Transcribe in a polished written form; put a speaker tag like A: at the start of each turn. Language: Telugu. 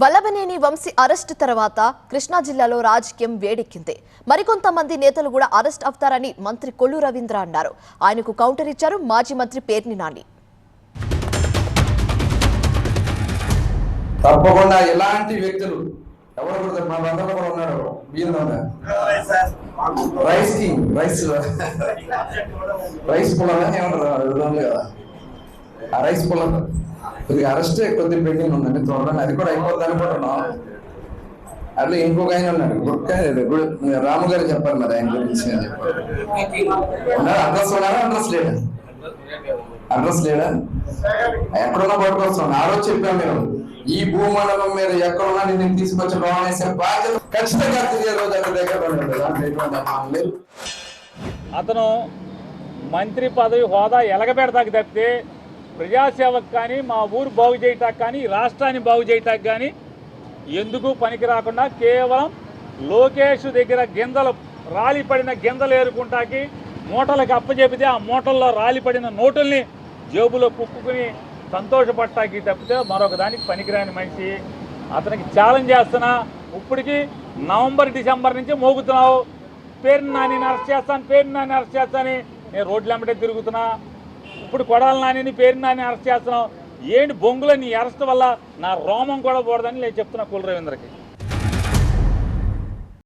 A: వల్లభనేని వంశీ అరెస్టు తర్వాత కృష్ణా జిల్లాలో రాజకీయం వేడెక్కింది. మరికొంతమంది నేతలు కూడా అరెస్ట్ అవుతారని మంత్రి కొల్లు రవీంద్ర అన్నారు. ఆయనకు కౌంటర్ ఇచ్చారు మాజీ మంత్రి పేర్ని నాని.
B: తప్పకుండా ఎలాంటి వ్యక్తులు ఎవరు కూడా మా బంధంలో కూడా ఉన్నాడు. రైస్ కింగ్ రైస్ పుల్లగా ఏమన్నారు కదా, ఆ రైస్ పుల్ల కొద్దిగా అరెస్ట్ కొద్దిగా పెండింగ్ ఉందండి. త్వరలో అది కూడా అయిపోద్ది అనుకుంటున్నాం. అట్లా ఇంకొక ఆయన ఉన్నాడు, రాము గారు చెప్పారు మరి ఆయన గురించి అని చెప్పారు. అడ్రస్ ఉన్నారా? అడ్రస్ లేడా? ఎక్కడున్నా పట్టుకొస్తాం. ఆ రోజు చెప్పాం మేము, ఈ భూమండలం మీద ఎక్కడున్నా నేను తీసుకొచ్చి బాగునేసే బాధ్యత ఖచ్చితంగా తిరిగే రోజు అక్కడ దగ్గర.
C: అతను మంత్రి పదవి హోదా ఎలగబెడతాకి తప్పితే ప్రజాసేవకు కానీ, మా ఊరు బాగు చేయటానికి కానీ, రాష్ట్రాన్ని బాగు చేయటానికి కానీ ఎందుకు పనికి రాకుండా కేవలం లోకేష్ దగ్గర గింజలు రాలిపడిన గింజలు ఏరుకుంటాకి మూటలకు అప్పచెపితే ఆ మూటల్లో రాలిపడిన నోటుల్ని జేబులో కుక్కుని సంతోషపడటానికి తప్పితే మరొక దానికి పనికిరాని మనిషి. అతనికి ఛాలెంజ్ చేస్తున్నా. ఇప్పటికి నవంబర్ డిసెంబర్ నుంచి మోగుతున్నావు, పేర్ని నాని అరెస్ట్ చేస్తాను, నేను రోడ్ల వెంబడే తిరుగుతున్నా. ఇప్పుడు కొడాల నానిని పేర్ని నాని అరెస్ట్ చేస్తున్నావు. ఏంటి బొంగులో నీ అరెస్ట్ వల్ల నా రోమం కూడా పోడదని నేను చెప్తున్నా కొల్లు రవీంద్రకి.